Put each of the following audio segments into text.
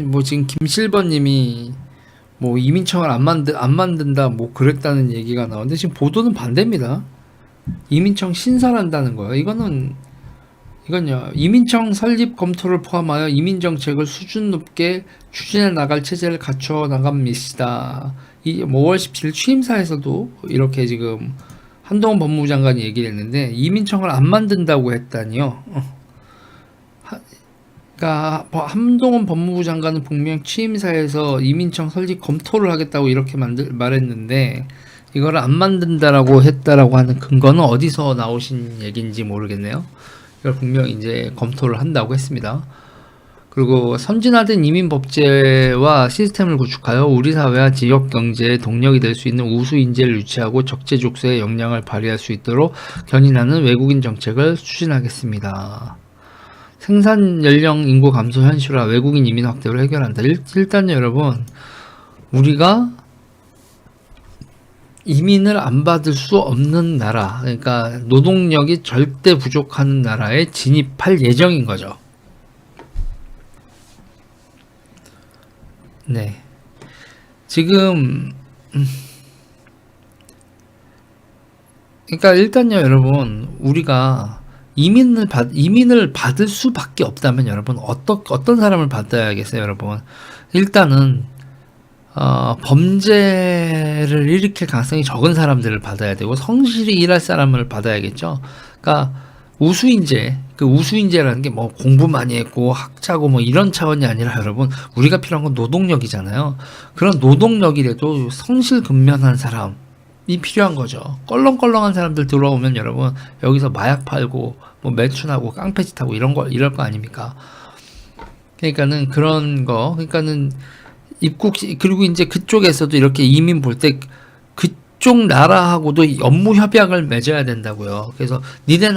뭐 지금 김실버님이 뭐 이민청을 안 만든다 뭐 그랬다는 얘기가 나오는데 지금 보도는 반대입니다. 이민청 신설한다는 거예요. 이건요 이민청 설립 검토를 포함하여 이민 정책을 수준 높게 추진해 나갈 체제를 갖춰 나갑니다. 이 5월 17일 취임사에서도 이렇게 지금 한동훈 법무부 장관이 얘기를 했는데 이민청을 안 만든다고 했다니요. 그러니까 한동훈 법무부 장관은 분명 취임사에서 이민청 설립 검토를 하겠다고 이렇게 말했는데 이거를 안 만든다라고 했다라고 하는 근거는 어디서 나오신 얘기인지 모르겠네요. 이걸 분명 이제 검토를 한다고 했습니다. 그리고 선진화된 이민법제와 시스템을 구축하여 우리 사회와 지역 경제의 동력이 될 수 있는 우수 인재를 유치하고 적재적소에 역량을 발휘할 수 있도록 견인하는 외국인 정책을 추진하겠습니다. 생산 연령 인구 감소 현실화, 외국인 이민 확대로 해결한다. 일단 여러분, 우리가 이민을 안 받을 수 없는 나라, 그러니까 노동력이 절대 부족한 나라에 진입할 예정인 거죠. 네. 지금 그러니까 일단요 여러분, 우리가 이민을 받을 수밖에 없다면 여러분 어떤 사람을 받아야겠어요 여러분. 일단은 범죄를 일으킬 가능성이 적은 사람들을 받아야 되고 성실히 일할 사람을 받아야겠죠. 그러니까 그 우수인재라는 게 뭐 공부 많이 했고 학자고 뭐 이런 차원이 아니라 여러분, 우리가 필요한 건 노동력이잖아요. 그런 노동력이라도 성실근면한 사람이 필요한 거죠. 껄렁껄렁한 사람들 들어오면 여러분, 여기서 마약 팔고 뭐 매춘하고 깡패짓하고 이럴 거 아닙니까? 그러니까는 그런 거, 그러니까는 그리고 이제 그쪽에서도 이렇게 이민 볼 때 그쪽 나라하고도 업무 협약을 맺어야 된다고요. 그래서 니네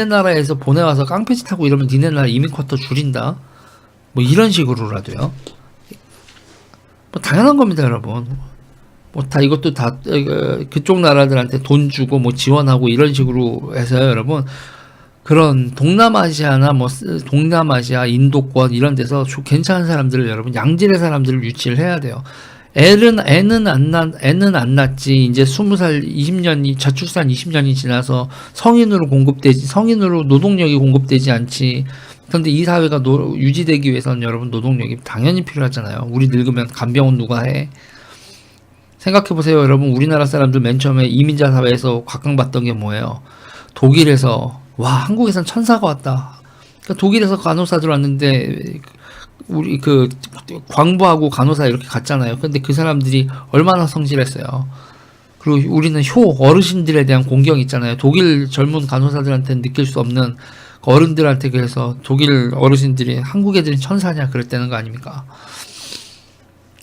나라에서 보내와서 깡패짓하고 이러면 니네 나라 이민 쿼터 줄인다. 뭐 이런 식으로라도요. 뭐 당연한 겁니다, 여러분. 뭐 다 이것도 다 그쪽 나라들한테 돈 주고 뭐 지원하고 이런 식으로 해서요, 여러분. 그런 동남아시아나 뭐 동남아시아, 인도권 이런 데서 괜찮은 사람들을 여러분, 양질의 사람들을 유치를 해야 돼요. 애는 안 낳지. 이제 20살, 20년이 저출산 20년이 지나서 성인으로 노동력이 공급되지 않지. 그런데 이 사회가 유지되기 위해서는 여러분, 노동력이 당연히 필요하잖아요. 우리 늙으면 간병은 누가 해? 생각해보세요 여러분. 우리나라 사람들 맨 처음에 이민자 사회에서 각광받던 게 뭐예요? 독일에서, 와, 한국에선 천사가 왔다. 그러니까 독일에서 간호사들 왔는데 우리 광부하고 간호사 이렇게 갔잖아요. 근데 그 사람들이 얼마나 성실했어요. 그리고 우리는 어르신들에 대한 공경이 있잖아요. 독일 젊은 간호사들한테는 느낄 수 없는 어른들한테, 그래서 독일 어르신들이 한국 애들은 천사냐 그랬다는 거 아닙니까?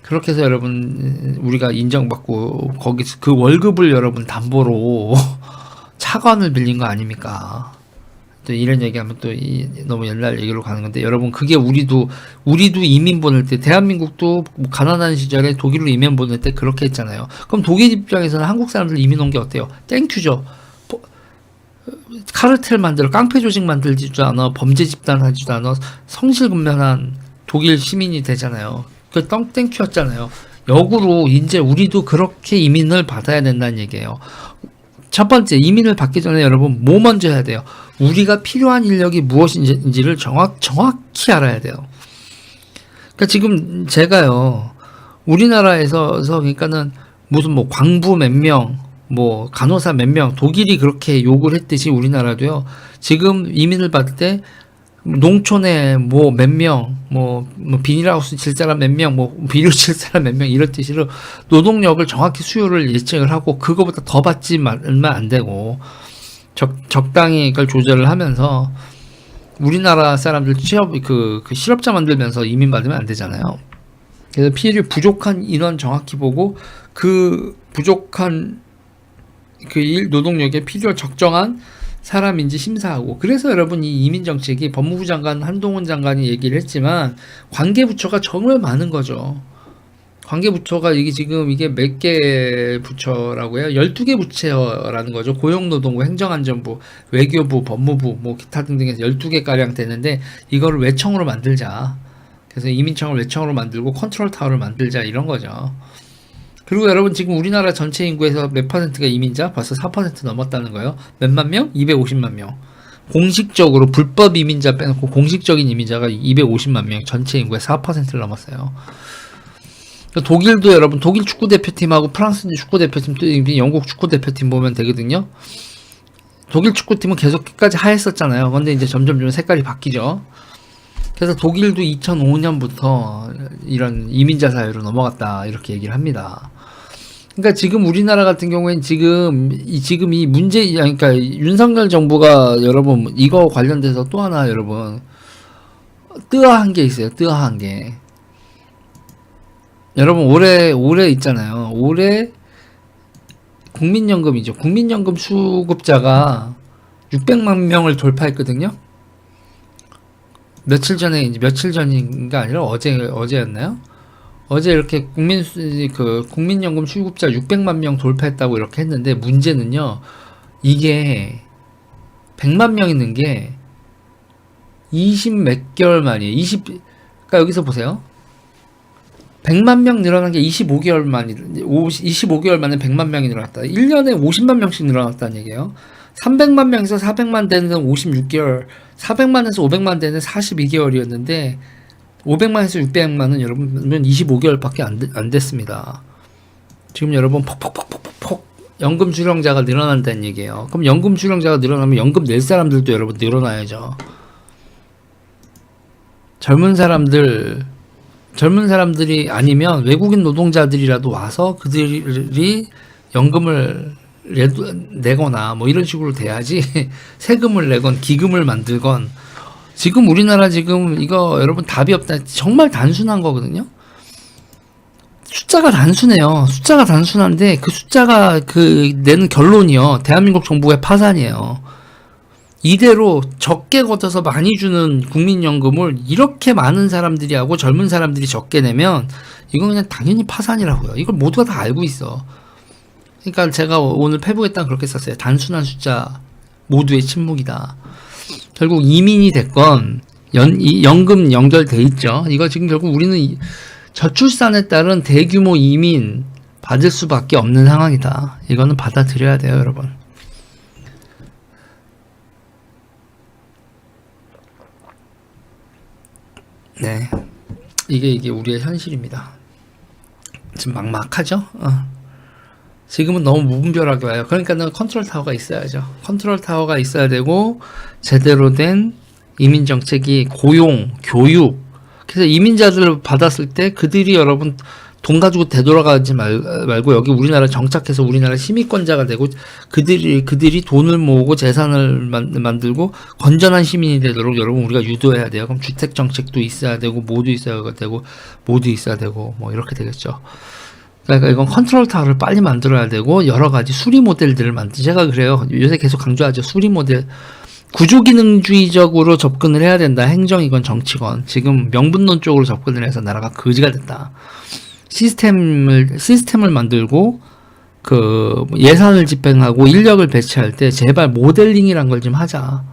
그렇게 해서 여러분, 우리가 인정받고 거기서 그 월급을 여러분 담보로 차관을 빌린 거 아닙니까? 또 이런 얘기하면 또 너무 옛날 얘기로 가는 건데, 여러분, 그게 우리도 이민 보낼 때, 대한민국도 뭐 가난한 시절에 독일로 이민 보낼 때 그렇게 했잖아요. 그럼 독일 입장에서는 한국 사람들 이민 온 게 어때요? 땡큐죠. 카르텔 만들어, 깡패 조직 만들지도 않아, 범죄 집단 하지도 않아, 성실근면한 독일 시민이 되잖아요. 그 땡큐였잖아요. 역으로 이제 우리도 그렇게 이민을 받아야 된다는 얘기예요. 첫 번째, 이민을 받기 전에 여러분 뭐 먼저 해야 돼요? 우리가 필요한 인력이 무엇인지를 정확히 알아야 돼요. 그러니까 지금 제가요, 우리나라에서 그러니까는 무슨 뭐 광부 몇 명, 뭐 간호사 몇 명, 독일이 그렇게 욕을 했듯이 우리나라도요, 지금 이민을 받을 때 농촌에 뭐 몇 명, 뭐 비닐하우스 칠 사람 몇 명, 뭐 비료 칠 사람 몇 명, 이런 뜻으로 노동력을 정확히 수요를 예측을 하고 그거보다 더 받지 말면 안 되고, 적당히 그걸 조절을 하면서 우리나라 사람들 실업자 만들면서 이민 받으면 안 되잖아요. 그래서 부족한 인원 정확히 보고 그 부족한 노동력에 적정한 사람인지 심사하고. 그래서 여러분, 이 이민정책이 법무부 장관 한동훈 장관이 얘기를 했지만 관계부처가 정말 많은 거죠. 관계부처가 이게 몇 개 부처라고 해요? 12개 부처라는 거죠. 고용노동부, 행정안전부, 외교부, 법무부, 뭐 기타 등등해서 12개 가량 되는데, 이거를 외청으로 만들자. 그래서 이민청을 외청으로 만들고 컨트롤 타워를 만들자 이런 거죠. 그리고 여러분 지금 우리나라 전체 인구에서 몇 퍼센트가 이민자? 벌써 4% 넘었다는 거예요. 몇만 명? 250만 명. 공식적으로 불법 이민자 빼놓고 공식적인 이민자가 250만 명, 전체 인구의 4%를 넘었어요. 독일도 여러분 독일 축구 대표팀하고 프랑스 축구 대표팀, 또 영국 축구 대표팀 보면 되거든요. 독일 축구팀은 계속 끝까지 하였었잖아요. 근데 이제 점점 좀 색깔이 바뀌죠. 그래서 독일도 2005년부터 이런 이민자 사회로 넘어갔다 이렇게 얘기를 합니다. 그러니까 지금 우리나라 같은 경우에는 지금 이 문제, 그러니까 윤석열 정부가 여러분 이거 관련돼서 또 하나 여러분 뜨아한 게 있어요. 뜨아한 게. 여러분 올해 있잖아요. 올해 국민연금이죠. 국민연금 수급자가 600만 명을 돌파했거든요. 며칠 전인가 아니라 어제였나요? 어제 이렇게 국민연금 수급자 600만 명 돌파했다고 이렇게 했는데, 문제는요, 이게 100만 명 있는 게 20 몇 개월 만이에요. 그러니까 여기서 보세요. 100만 명 늘어난 게 25개월 만에 100만 명이 늘어났다. 1년에 50만 명씩 늘어났다는 얘기예요. 300만 명에서 400만 되는 56개월, 400만에서 500만 되는 42개월이었는데 500만에서 600만은 여러분 25개월밖에 안 됐습니다. 지금 여러분 폭 연금 수령자가 늘어난다는 얘기예요. 그럼 연금 수령자가 늘어나면 연금 낼 사람들도 여러분 늘어나야죠. 젊은 사람들이 아니면 외국인 노동자들이라도 와서 그들이 연금을 내거나 뭐 이런 식으로 돼야지 세금을 내건 기금을 만들건. 지금 우리나라 지금 이거 여러분 답이 없다. 정말 단순한 거거든요. 숫자가 단순해요. 숫자가 단순한데 그 숫자가 내는 결론이요, 대한민국 정부의 파산이에요. 이대로 적게 걷어서 많이 주는 국민연금을 이렇게 많은 사람들이 하고 젊은 사람들이 적게 내면 이건 그냥 당연히 파산이라고요. 이걸 모두가 다 알고 있어. 그러니까 제가 오늘 페북에 딱 그렇게 썼어요. 단순한 숫자 모두의 침묵이다. 결국 이민이 됐건 연금 연결돼 있죠. 이거 지금 결국 우리는 저출산에 따른 대규모 이민 받을 수밖에 없는 상황이다. 이거는 받아들여야 돼요, 여러분. 네, 이게 우리의 현실입니다. 지금 막막하죠? 지금은 너무 무분별하게 와요. 그러니까는 컨트롤 타워가 있어야죠. 컨트롤 타워가 있어야 되고, 제대로 된 이민 정책이 고용, 교육. 그래서 이민자들을 받았을 때 그들이 여러분 돈 가지고 되돌아가지 말고 여기 우리나라 정착해서 우리나라 시민권자가 되고, 그들이 돈을 모으고 재산을 만들고 건전한 시민이 되도록 여러분 우리가 유도해야 돼요. 그럼 주택 정책도 있어야 되고 모두 있어야 되고 뭐 이렇게 되겠죠. 그러니까 이건 컨트롤 타워를 빨리 만들어야 되고, 여러 가지 수리 모델들을 제가 그래요. 요새 계속 강조하죠. 수리 모델. 구조기능주의적으로 접근을 해야 된다. 행정이건 정치건. 지금 명분론 쪽으로 접근을 해서 나라가 거지가 됐다. 시스템을 만들고 예산을 집행하고 인력을 배치할 때 제발 모델링이란 걸 좀 하자.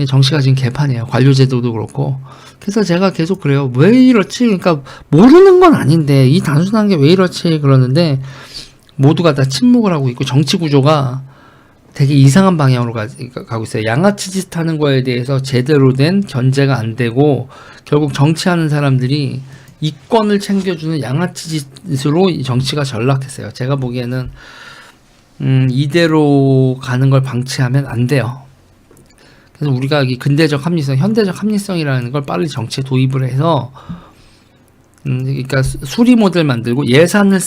정치가 지금 개판이에요. 관료제도도 그렇고. 그래서 제가 계속 그래요. 왜 이렇지? 그러니까 모르는 건 아닌데 이 단순한 게 왜 이렇지? 그러는데 모두가 다 침묵을 하고 있고 정치 구조가 되게 이상한 방향으로 가고 있어요. 양아치 짓 하는 거에 대해서 제대로 된 견제가 안 되고, 결국 정치하는 사람들이 이권을 챙겨주는 양아치 짓으로 정치가 전락했어요. 제가 보기에는 이대로 가는 걸 방치하면 안 돼요. 그래서 우리가 이 근대적 합리성, 현대적 합리성이라는 걸 빨리 정치에 도입을 해서 그러니까 수리 모델 만들고, 예산을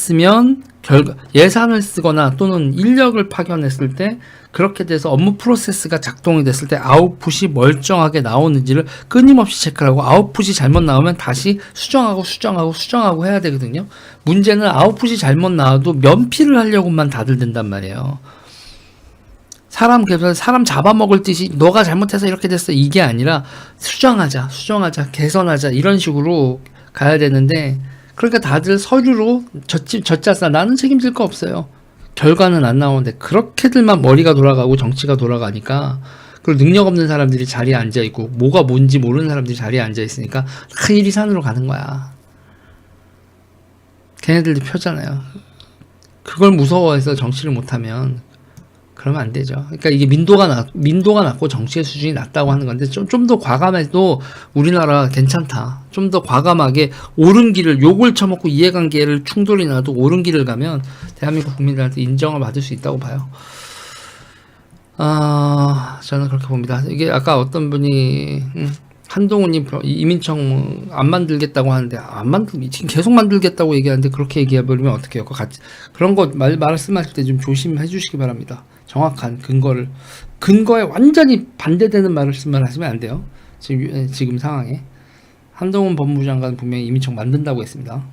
쓰거나 또는 인력을 파견했을 때 그렇게 돼서 업무 프로세스가 작동이 됐을 때 아웃풋이 멀쩡하게 나오는지를 끊임없이 체크를 하고, 아웃풋이 잘못 나오면 다시 수정하고 해야 되거든요. 문제는 아웃풋이 잘못 나와도 면피를 하려고만 다들 든단 말이에요. 사람 잡아먹을 듯이 너가 잘못해서 이렇게 됐어, 이게 아니라 수정하자, 개선하자, 이런 식으로 가야 되는데, 그러니까 다들 서류로 젖짜싸 나는 책임질 거 없어요. 결과는 안 나오는데 그렇게들만 머리가 돌아가고 정치가 돌아가니까 그리고 능력 없는 사람들이 자리에 앉아 있고 뭐가 뭔지 모르는 사람들이 자리에 앉아 있으니까 다 일이 산으로 가는 거야. 걔네들도 표잖아요. 그걸 무서워해서 정치를 못하면 그러면 안 되죠. 그러니까 이게 민도가 낮고 정치의 수준이 낮다고 하는 건데 좀 더 과감해도 우리나라 괜찮다. 좀 더 과감하게 옳은 길을 욕을 처먹고 이해관계를 충돌이 나도 옳은 길을 가면 대한민국 국민들한테 인정을 받을 수 있다고 봐요. 저는 그렇게 봅니다. 이게 아까 어떤 분이 한동훈이 이민청 안 만들겠다고 하는데 지금 계속 만들겠다고 얘기하는데 그렇게 얘기해버리면 어떡해요? 그런 거 말씀하실 때 좀 조심해 주시기 바랍니다. 정확한 근거에 완전히 반대되는 말씀을 하시면 안 돼요. 지금 상황에 한동훈 법무부 장관 분명히 이민청 만든다고 했습니다.